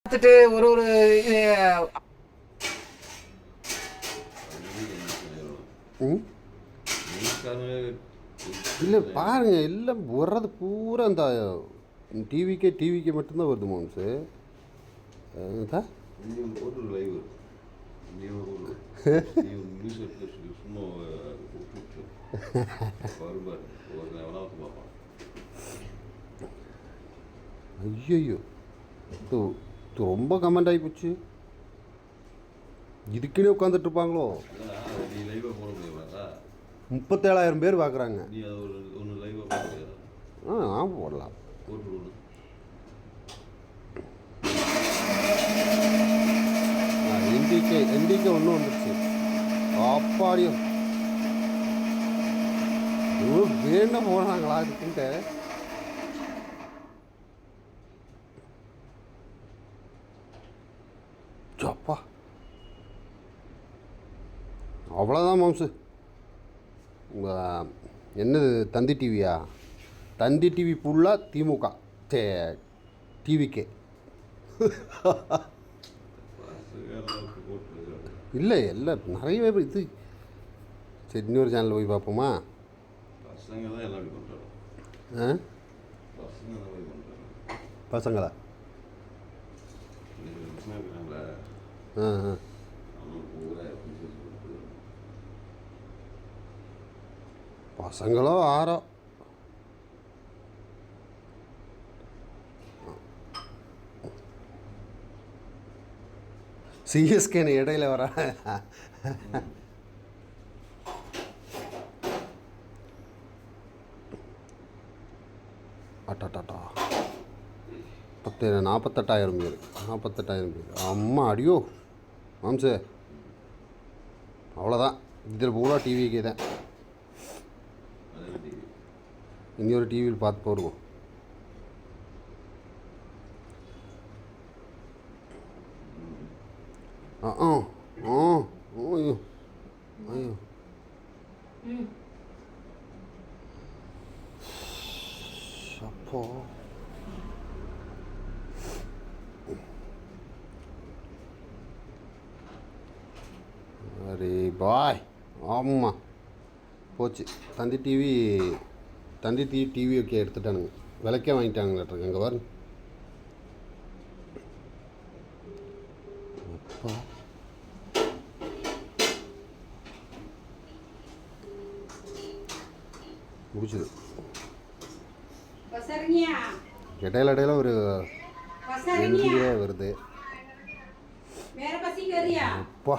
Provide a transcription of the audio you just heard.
பார்த்துட்டு ஒரு ஒரு இல்லை பாருங்க எல்லாம் வர்றது பூரா அந்த டிவிக்கே மட்டும்தான் வருது மாம்ஸு ஐயோ இது ரொம்ப கமெண்ட் ஆகி போச்சு. இதுக்குன்னே உட்காந்துட்டு இருப்பாங்களோ. 37,000 பேர் பார்க்குறாங்க. போடலாம். என்டிகே ஒன்றும் வந்துருச்சு. அப்பாடியும் வேணும் போனாங்களா இதுக்குன்ட்டு. அப்பா அவ்வளோதான் மாம்சு. என்னது தந்தி டிவியா? தந்தி டிவி ஃபுல்லாக திமுக டிவிக்கே. இல்லை எல்லாம் நிறைய பேர் இது. சரி இன்னொரு சேனலில் போய் பார்ப்போமா? பசங்களா? பசங்களோ ஆறோ சிஎஸ்கேன்னு இடையில வர அட்டாட்டாட்டா 48,000 பேர். அம்மா அடியோ மாம்சு அவ்வளோதான். இதில் பூரா டிவிக்கே தான். இன்னொரு டிவியில் பார்த்து போடுவோம். ஐயோ ஐயோ அப்போ அரே பாய். ஆமாம் போச்சு. தந்தி டிவி ஓகே எடுத்துட்டானுங்க. விலைக்கே வாங்கிட்டாங்களாட்ருக்கு. அங்கே பாருங்க. அப்பா முடிச்சுது. இடையில ஒரு என்ஜிஏ வருது. அப்பா